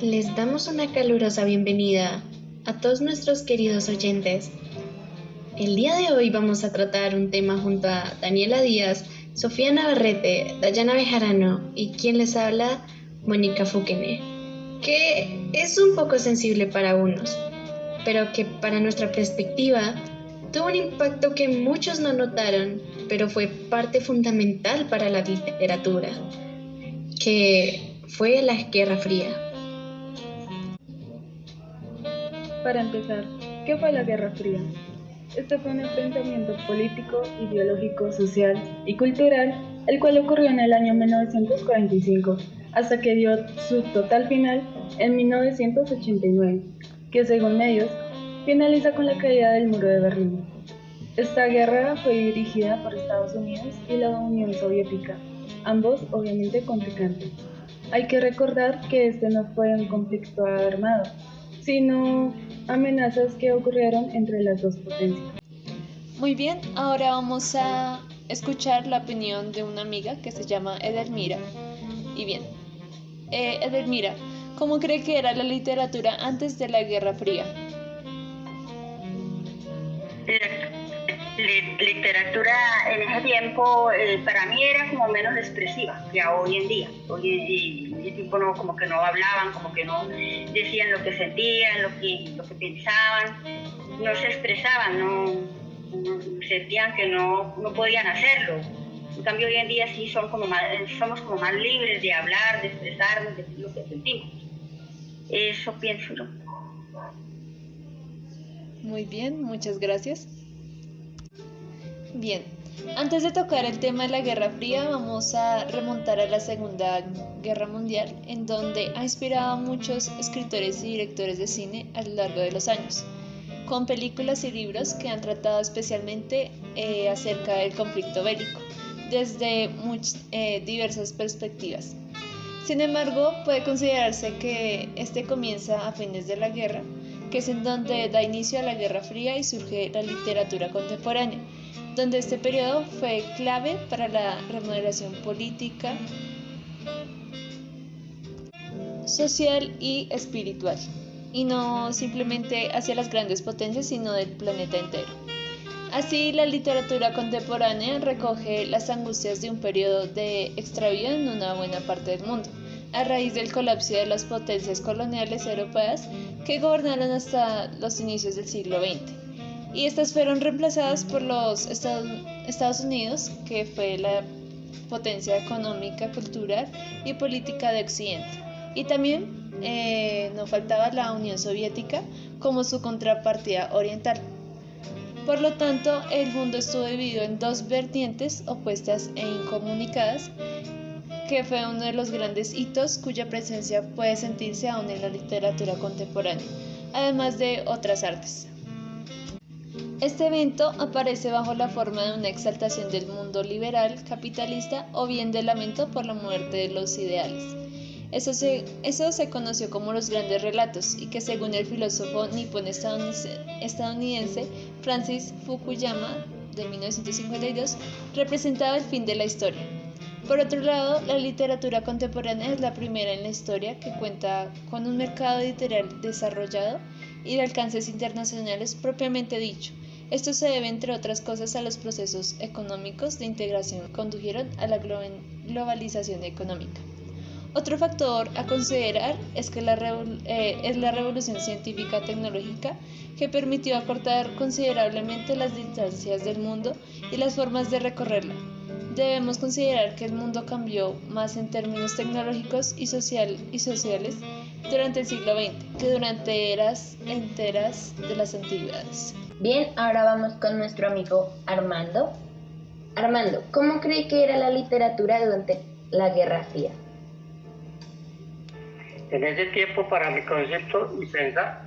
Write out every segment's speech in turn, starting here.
Les damos una calurosa bienvenida a todos nuestros queridos oyentes. El día de hoy vamos a tratar un tema junto a Daniela Díaz, Sofía Navarrete, Dayana Bejarano y quien les habla, Mónica Fukene, que es un poco sensible para unos, pero que para nuestra perspectiva tuvo un impacto que muchos no notaron, pero fue parte fundamental para la literatura, que fue la Guerra Fría. Para empezar, ¿qué fue la Guerra Fría? Este fue un enfrentamiento político, ideológico, social y cultural, el cual ocurrió en el año 1945, hasta que dio su total final en 1989, que según medios, finaliza con la caída del muro de Berlín. Esta guerra fue dirigida por Estados Unidos y la Unión Soviética, ambos obviamente contrincantes. Hay que recordar que este no fue un conflicto armado, sino amenazas que ocurrieron entre las dos potencias. Muy bien, ahora vamos a escuchar la opinión de una amiga que se llama Edelmira. Y bien, Edelmira, ¿cómo cree que era la literatura antes de la Guerra Fría? Literatura en ese tiempo para mí era como menos expresiva que hoy en día. En ese tiempo no, como que no hablaban, como que no decían lo que sentían, lo que pensaban, no se expresaban, no sentían que no podían hacerlo. En cambio hoy en día sí somos como más libres de hablar, de expresarnos, de decir lo que sentimos. Eso pienso yo. Muy bien, muchas gracias. Bien, antes de tocar el tema de la Guerra Fría, vamos a remontar a la Segunda Guerra Mundial, en donde ha inspirado a muchos escritores y directores de cine a lo largo de los años, con películas y libros que han tratado especialmente acerca del conflicto bélico, desde diversas perspectivas. Sin embargo, puede considerarse que este comienza a fines de la guerra, que es en donde da inicio a la Guerra Fría y surge la literatura contemporánea, donde este periodo fue clave para la remodelación política, social y espiritual, y no simplemente hacia las grandes potencias, sino del planeta entero. Así, la literatura contemporánea recoge las angustias de un periodo de extravío en una buena parte del mundo, a raíz del colapso de las potencias coloniales europeas que gobernaron hasta los inicios del siglo XX. Y estas fueron reemplazadas por los Estados Unidos, que fue la potencia económica, cultural y política de Occidente. Y también no faltaba la Unión Soviética como su contrapartida oriental. Por lo tanto, el mundo estuvo dividido en dos vertientes opuestas e incomunicadas, que fue uno de los grandes hitos cuya presencia puede sentirse aún en la literatura contemporánea, además de otras artes. Este evento aparece bajo la forma de una exaltación del mundo liberal, capitalista o bien de lamento por la muerte de los ideales. Eso se conoció como los grandes relatos y que según el filósofo nipón estadounidense Francis Fukuyama de 1952 representaba el fin de la historia. Por otro lado, la literatura contemporánea es la primera en la historia que cuenta con un mercado editorial desarrollado y de alcances internacionales propiamente dicho. Esto se debe, entre otras cosas, a los procesos económicos de integración que condujeron a la globalización económica. Otro factor a considerar es la revolución científica tecnológica que permitió acortar considerablemente las distancias del mundo y las formas de recorrerla. Debemos considerar que el mundo cambió más en términos tecnológicos y sociales durante el siglo XX que durante eras enteras de las antigüedades. Bien, ahora vamos con nuestro amigo Armando. Armando, ¿cómo cree que era la literatura durante la Guerra Fría? En ese tiempo, para mi concepto y pensar,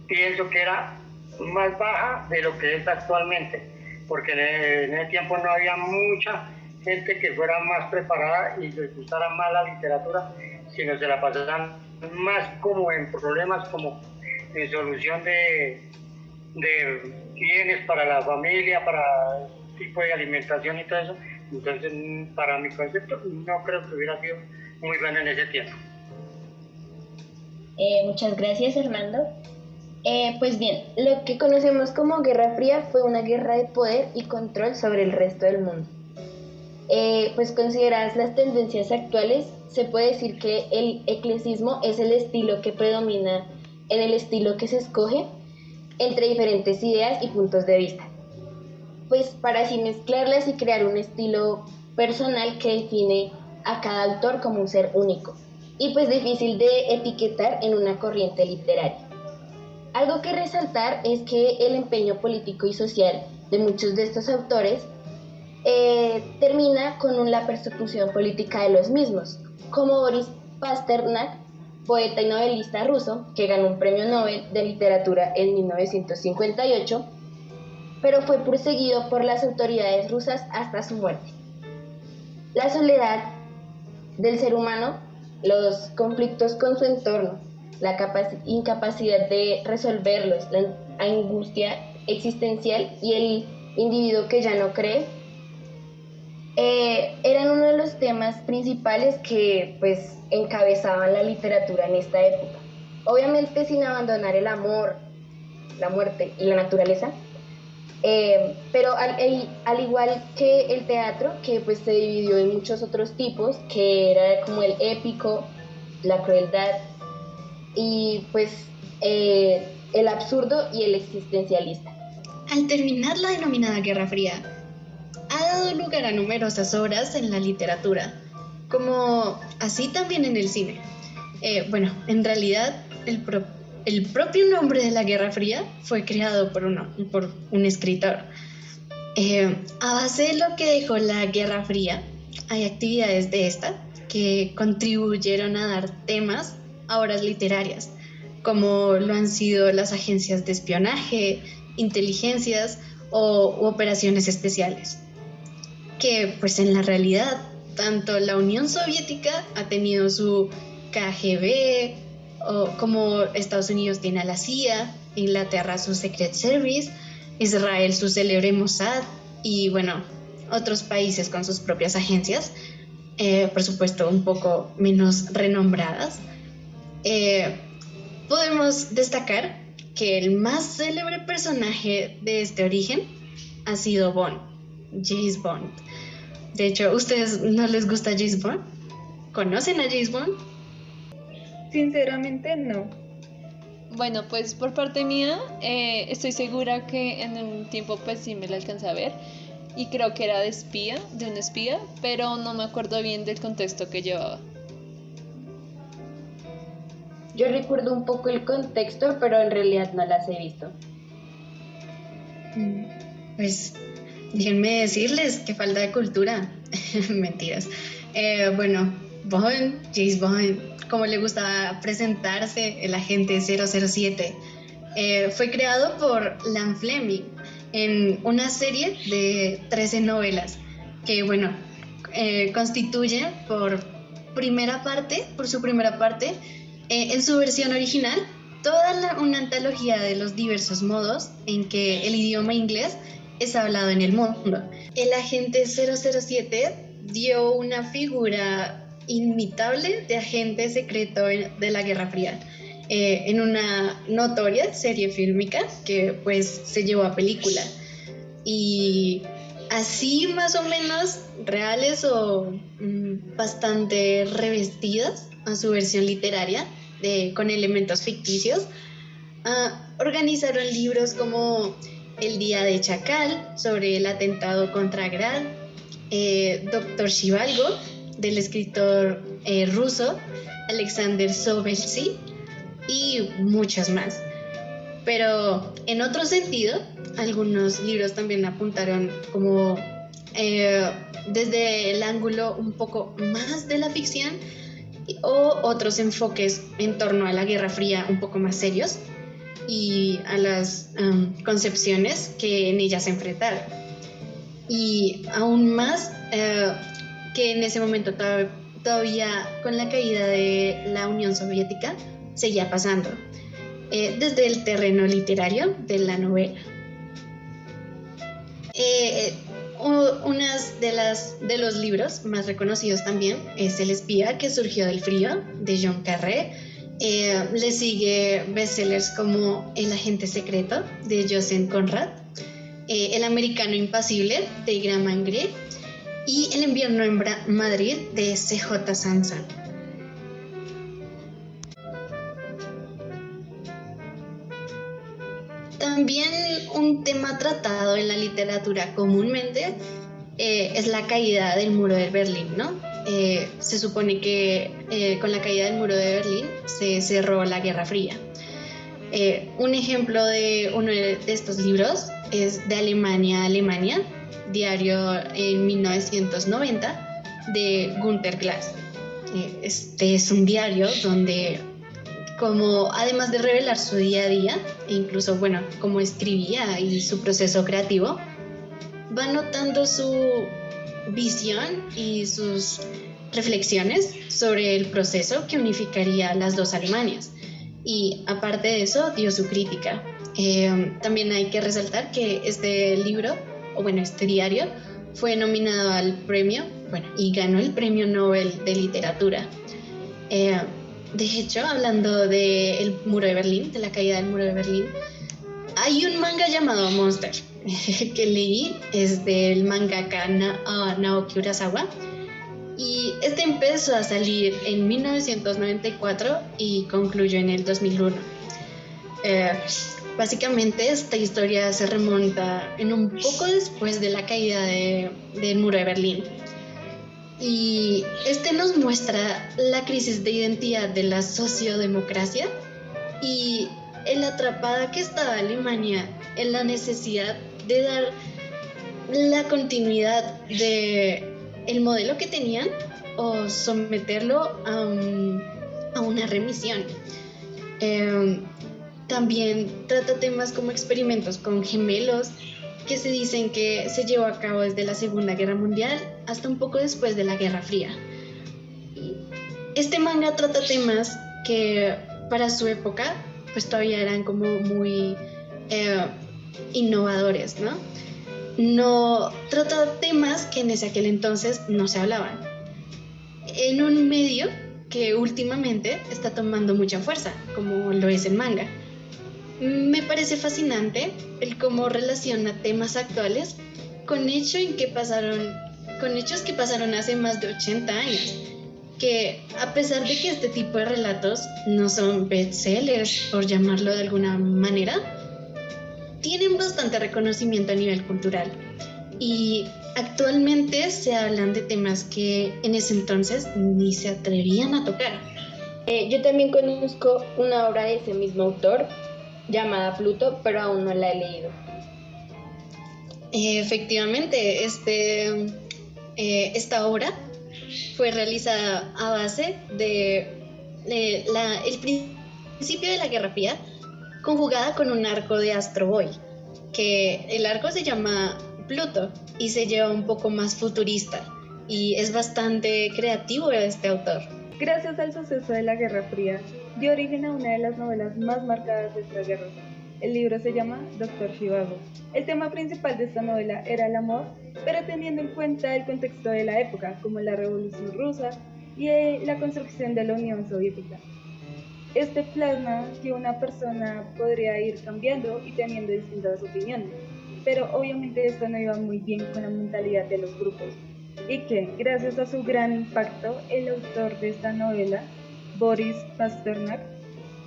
pienso que era más baja de lo que es actualmente, porque en ese tiempo no había mucha gente que fuera más preparada y les gustara más la literatura, sino se la pasaban más como en problemas, como en solución de bienes para la familia, para tipo de alimentación y todo eso. Entonces, para mi concepto, no creo que hubiera sido muy bueno en ese tiempo. Muchas gracias, Armando. Pues bien, lo que conocemos como Guerra Fría fue una guerra de poder y control sobre el resto del mundo. Pues consideradas las tendencias actuales, se puede decir que el eclecticismo es el estilo que predomina en el estilo que se escoge entre diferentes ideas y puntos de vista. Pues para así mezclarlas y crear un estilo personal que define a cada autor como un ser único y pues difícil de etiquetar en una corriente literaria. Algo que resaltar es que el empeño político y social de muchos de estos autores termina con la persecución política de los mismos, como Boris Pasternak, poeta y novelista ruso, que ganó un premio Nobel de Literatura en 1958, pero fue perseguido por las autoridades rusas hasta su muerte. La soledad del ser humano, los conflictos con su entorno, la incapacidad de resolverlos, la angustia existencial y el individuo que ya no cree, eran uno de los temas principales que pues encabezaban la literatura en esta época. Obviamente sin abandonar el amor, la muerte y la naturaleza, pero al igual que el teatro, que pues se dividió en muchos otros tipos, que era como el épico, la crueldad y pues el absurdo y el existencialista. Al terminar la denominada Guerra Fría, ha dado lugar a numerosas obras en la literatura, como así también en el cine. En realidad, el propio nombre de la Guerra Fría fue creado por un escritor. A base de lo que dejó la Guerra Fría, hay actividades de esta que contribuyeron a dar temas a obras literarias, como lo han sido las agencias de espionaje, inteligencias u operaciones especiales, que pues en la realidad tanto la Unión Soviética ha tenido su KGB, como Estados Unidos tiene a la CIA, Inglaterra su Secret Service, Israel su célebre Mossad y bueno, otros países con sus propias agencias, por supuesto un poco menos renombradas. Podemos destacar que el más célebre personaje de este origen ha sido Bond, James Bond. De hecho, ¿ustedes no les gusta James Bond? ¿Conocen a James Bond? Sinceramente no. Bueno, pues por parte mía, estoy segura que en un tiempo pues sí me la alcancé a ver y creo que era de un espía, pero no me acuerdo bien del contexto que llevaba. Yo recuerdo un poco el contexto, pero en realidad no las he visto. Pues déjenme decirles que falta de cultura. Mentiras. Bond, James Bond, como le gusta presentarse, el agente 007, fue creado por Ian Fleming en una serie de 13 novelas que, constituye por su primera parte, en su versión original, una antología de los diversos modos en que el idioma inglés es hablado en el mundo. El agente 007 dio una figura inimitable de agente secreto de la Guerra Fría, en una notoria serie fílmica que pues se llevó a película. Y así más o menos reales o bastante revestidas a su versión literaria, con elementos ficticios, organizaron libros como El Día de Chacal, sobre el atentado contra Gral, Dr. Zhivago, del escritor ruso Alexander Solovetsky, y muchos más. Pero en otro sentido, algunos libros también apuntaron como desde el ángulo un poco más de la ficción, o otros enfoques en torno a la Guerra Fría un poco más serios y a las concepciones que en ella se enfrentaron. Y aún más que en ese momento todavía con la caída de la Unión Soviética seguía pasando, desde el terreno literario de la novela. Unas de los libros más reconocidos también es El espía que surgió del frío, de John Carré, Le sigue bestsellers como El agente secreto de Joseph Conrad, El americano impasible de Graham Greene y El invierno en Madrid de C.J. Sanson. También un tema tratado en la literatura comúnmente es la caída del muro de Berlín, ¿no? Se supone que con la caída del muro de Berlín se cerró la Guerra Fría. Un ejemplo de uno de estos libros es de Alemania a Alemania, diario en 1990 de Günter Grass. Este es un diario donde, como además de revelar su día a día e incluso, bueno, cómo escribía y su proceso creativo, va notando su visión y sus reflexiones sobre el proceso que unificaría las dos Alemanias. Y aparte de eso, dio su crítica. También hay que resaltar que este libro, o bueno, este diario, fue nominado al premio, y ganó el Premio Nobel de Literatura. De hecho, hablando del muro de Berlín, de la caída del muro de Berlín, hay un manga llamado Monster que leí, es del mangaka Naoki Urasawa, y este empezó a salir en 1994 y concluyó en el 2001. Básicamente esta historia se remonta en un poco después de la caída del muro de Berlín. Y este nos muestra la crisis de identidad de la sociodemocracia y el atrapada que estaba Alemania en la necesidad de dar la continuidad de el modelo que tenían o someterlo a una remisión. También trata temas como experimentos con gemelos que se dicen que se llevó a cabo desde la Segunda Guerra Mundial hasta un poco después de la Guerra Fría. Este manga trata temas que para su época pues todavía eran como muy innovadores, ¿no? No trata temas que en aquel entonces no se hablaban. En un medio que últimamente está tomando mucha fuerza, como lo es el manga. Me parece fascinante el cómo relaciona temas actuales con hechos que pasaron hace más de 80 años, que a pesar de que este tipo de relatos no son bestsellers, por llamarlo de alguna manera, tienen bastante reconocimiento a nivel cultural y actualmente se hablan de temas que en ese entonces ni se atrevían a tocar. Yo también conozco una obra de ese mismo autor llamada Pluto, pero aún no la he leído. Efectivamente, esta obra fue realizada a base el principio de la Guerra Fría, conjugada con un arco de Astro Boy, que el arco se llama Pluto y se lleva un poco más futurista y es bastante creativo este autor. Gracias al suceso de la Guerra Fría, dio origen a una de las novelas más marcadas de esta guerra. El libro se llama Doctor Zhivago. El tema principal de esta novela era el amor, pero teniendo en cuenta el contexto de la época, como la Revolución Rusa y la construcción de la Unión Soviética. Este plasma que una persona podría ir cambiando y teniendo distintas opiniones, pero obviamente esto no iba muy bien con la mentalidad de los grupos, y que, gracias a su gran impacto, el autor de esta novela, Boris Pasternak,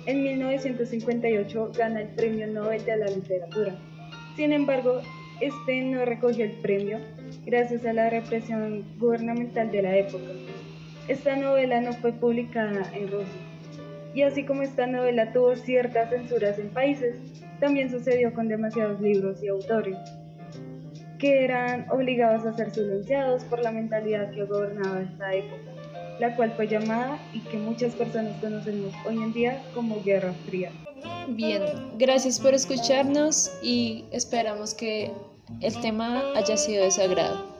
en 1958 gana el Premio Nobel de la Literatura. Sin embargo, este no recogió el premio gracias a la represión gubernamental de la época. Esta novela no fue publicada en Rusia. Y así como esta novela tuvo ciertas censuras en países, también sucedió con demasiados libros y autores, que eran obligados a ser silenciados por la mentalidad que gobernaba esta época, la cual fue llamada y que muchas personas conocemos hoy en día como Guerra Fría. Bien, gracias por escucharnos y esperamos que el tema haya sido de su agrado.